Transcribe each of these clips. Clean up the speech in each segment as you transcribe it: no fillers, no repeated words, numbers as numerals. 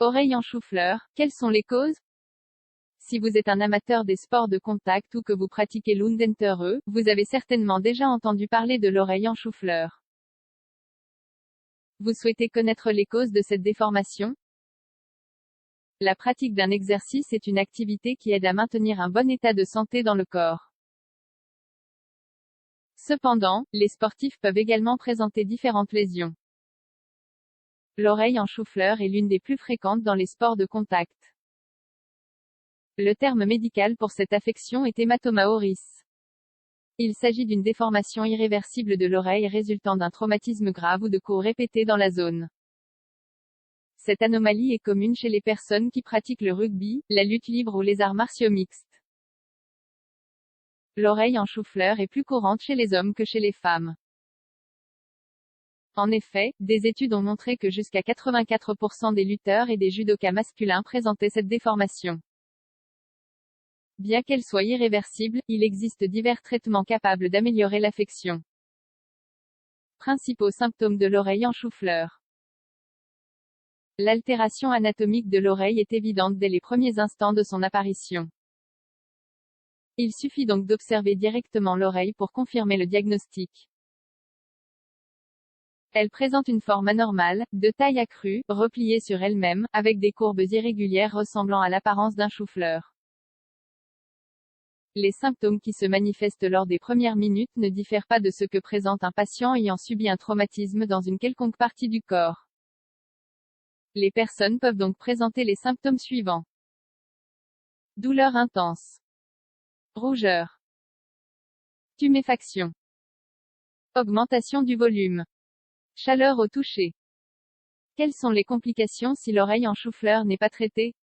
Oreille en chou-fleur, quelles sont les causes? Si vous êtes un amateur des sports de contact ou que vous pratiquez l'Undentere, vous avez certainement déjà entendu parler de l'oreille en chou-fleur. Vous souhaitez connaître les causes de cette déformation? La pratique d'un exercice est une activité qui aide à maintenir un bon état de santé dans le corps. Cependant, les sportifs peuvent également présenter différentes lésions. L'oreille en chou-fleur est l'une des plus fréquentes dans les sports de contact. Le terme médical pour cette affection est hématoma oris. Il s'agit d'une déformation irréversible de l'oreille résultant d'un traumatisme grave ou de coups répétés dans la zone. Cette anomalie est commune chez les personnes qui pratiquent le rugby, la lutte libre ou les arts martiaux mixtes. L'oreille en chou-fleur est plus courante chez les hommes que chez les femmes. En effet, des études ont montré que jusqu'à 84% des lutteurs et des judokas masculins présentaient cette déformation. Bien qu'elle soit irréversible, il existe divers traitements capables d'améliorer l'affection. Principaux symptômes de l'oreille en chou-fleur. L'altération anatomique de l'oreille est évidente dès les premiers instants de son apparition. Il suffit donc d'observer directement l'oreille pour confirmer le diagnostic. Elle présente une forme anormale, de taille accrue, repliée sur elle-même, avec des courbes irrégulières ressemblant à l'apparence d'un chou-fleur. Les symptômes qui se manifestent lors des premières minutes ne diffèrent pas de ce que présente un patient ayant subi un traumatisme dans une quelconque partie du corps. Les personnes peuvent donc présenter les symptômes suivants. Douleur intense. Rougeur. Tuméfaction. Augmentation du volume. Chaleur au toucher. Quelles sont les complications si l'oreille en chou-fleur n'est pas traitée?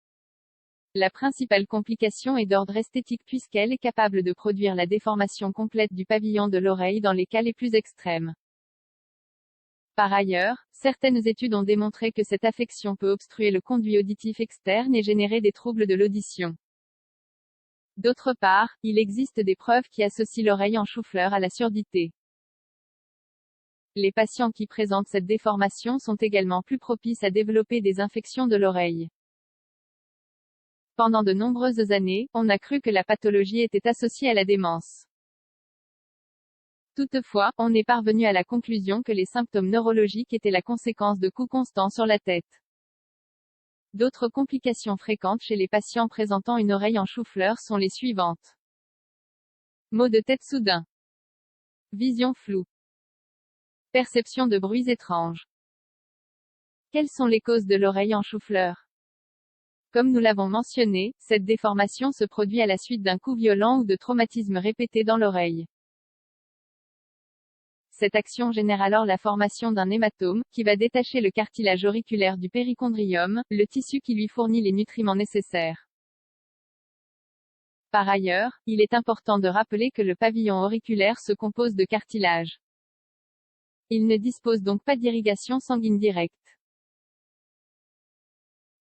La principale complication est d'ordre esthétique puisqu'elle est capable de produire la déformation complète du pavillon de l'oreille dans les cas les plus extrêmes. Par ailleurs, certaines études ont démontré que cette affection peut obstruer le conduit auditif externe et générer des troubles de l'audition. D'autre part, il existe des preuves qui associent l'oreille en chou-fleur à la surdité. Les patients qui présentent cette déformation sont également plus propices à développer des infections de l'oreille. Pendant de nombreuses années, on a cru que la pathologie était associée à la démence. Toutefois, on est parvenu à la conclusion que les symptômes neurologiques étaient la conséquence de coups constants sur la tête. D'autres complications fréquentes chez les patients présentant une oreille en chou-fleur sont les suivantes. Maux de tête soudains. Vision floue. Perception de bruits étranges. Quelles sont les causes de l'oreille en chou-fleur? Comme nous l'avons mentionné, cette déformation se produit à la suite d'un coup violent ou de traumatismes répétés dans l'oreille. Cette action génère alors la formation d'un hématome, qui va détacher le cartilage auriculaire du périchondrium, le tissu qui lui fournit les nutriments nécessaires. Par ailleurs, il est important de rappeler que le pavillon auriculaire se compose de cartilage. Il ne dispose donc pas d'irrigation sanguine directe.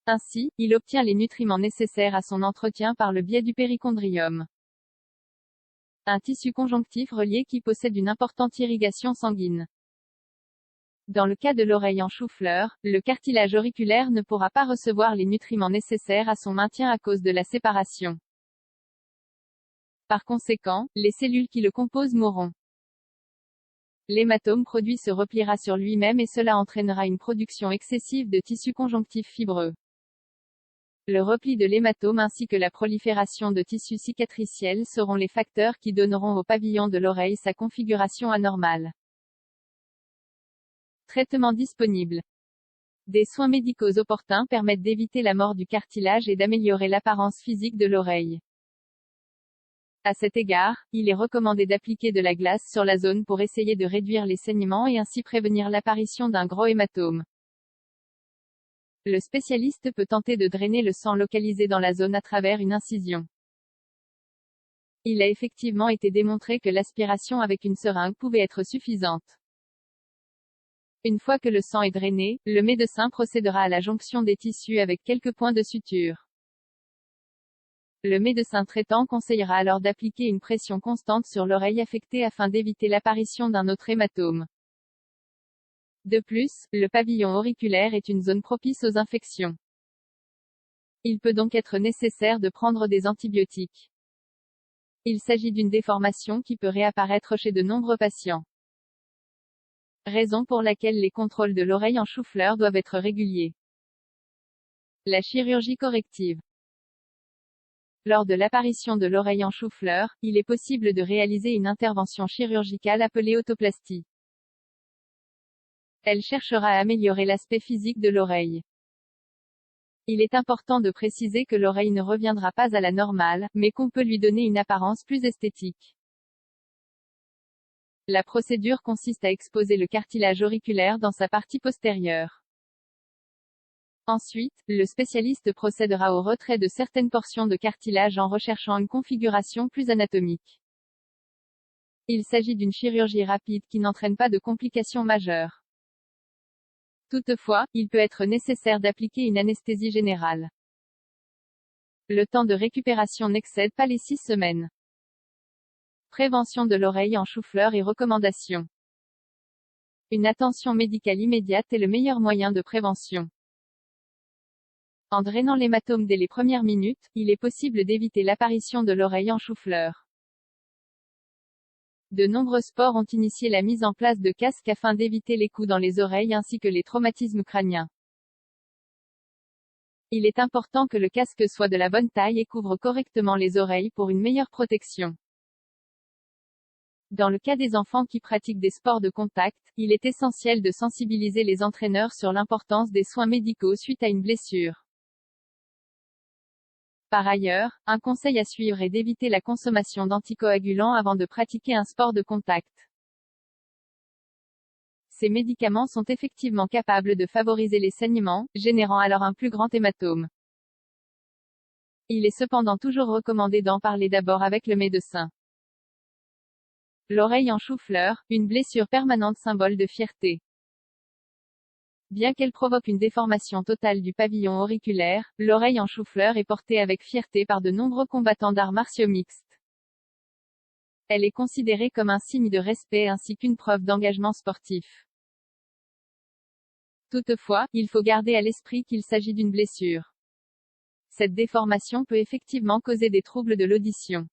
Ainsi, il obtient les nutriments nécessaires à son entretien par le biais du périchondrium. Un tissu conjonctif relié qui possède une importante irrigation sanguine. Dans le cas de l'oreille en chou-fleur, le cartilage auriculaire ne pourra pas recevoir les nutriments nécessaires à son maintien à cause de la séparation. Par conséquent, les cellules qui le composent mourront. L'hématome produit se repliera sur lui-même et cela entraînera une production excessive de tissu conjonctif fibreux. Le repli de l'hématome ainsi que la prolifération de tissus cicatriciels seront les facteurs qui donneront au pavillon de l'oreille sa configuration anormale. Traitement disponible. Des soins médicaux opportuns permettent d'éviter la mort du cartilage et d'améliorer l'apparence physique de l'oreille. À cet égard, il est recommandé d'appliquer de la glace sur la zone pour essayer de réduire les saignements et ainsi prévenir l'apparition d'un gros hématome. Le spécialiste peut tenter de drainer le sang localisé dans la zone à travers une incision. Il a effectivement été démontré que l'aspiration avec une seringue pouvait être suffisante. Une fois que le sang est drainé, le médecin procédera à la jonction des tissus avec quelques points de suture. Le médecin traitant conseillera alors d'appliquer une pression constante sur l'oreille affectée afin d'éviter l'apparition d'un autre hématome. De plus, le pavillon auriculaire est une zone propice aux infections. Il peut donc être nécessaire de prendre des antibiotiques. Il s'agit d'une déformation qui peut réapparaître chez de nombreux patients. Raison pour laquelle les contrôles de l'oreille en chou-fleur doivent être réguliers. La chirurgie corrective. Lors de l'apparition de l'oreille en chou-fleur, il est possible de réaliser une intervention chirurgicale appelée otoplastie. Elle cherchera à améliorer l'aspect physique de l'oreille. Il est important de préciser que l'oreille ne reviendra pas à la normale, mais qu'on peut lui donner une apparence plus esthétique. La procédure consiste à exposer le cartilage auriculaire dans sa partie postérieure. Ensuite, le spécialiste procédera au retrait de certaines portions de cartilage en recherchant une configuration plus anatomique. Il s'agit d'une chirurgie rapide qui n'entraîne pas de complications majeures. Toutefois, il peut être nécessaire d'appliquer une anesthésie générale. Le temps de récupération n'excède pas les 6 semaines. Prévention de l'oreille en chou-fleur et recommandations. Une attention médicale immédiate est le meilleur moyen de prévention. En drainant l'hématome dès les premières minutes, il est possible d'éviter l'apparition de l'oreille en chou-fleur. De nombreux sports ont initié la mise en place de casques afin d'éviter les coups dans les oreilles ainsi que les traumatismes crâniens. Il est important que le casque soit de la bonne taille et couvre correctement les oreilles pour une meilleure protection. Dans le cas des enfants qui pratiquent des sports de contact, il est essentiel de sensibiliser les entraîneurs sur l'importance des soins médicaux suite à une blessure. Par ailleurs, un conseil à suivre est d'éviter la consommation d'anticoagulants avant de pratiquer un sport de contact. Ces médicaments sont effectivement capables de favoriser les saignements, générant alors un plus grand hématome. Il est cependant toujours recommandé d'en parler d'abord avec le médecin. L'oreille en chou-fleur, une blessure permanente symbole de fierté. Bien qu'elle provoque une déformation totale du pavillon auriculaire, l'oreille en chou-fleur est portée avec fierté par de nombreux combattants d'arts martiaux mixtes. Elle est considérée comme un signe de respect ainsi qu'une preuve d'engagement sportif. Toutefois, il faut garder à l'esprit qu'il s'agit d'une blessure. Cette déformation peut effectivement causer des troubles de l'audition.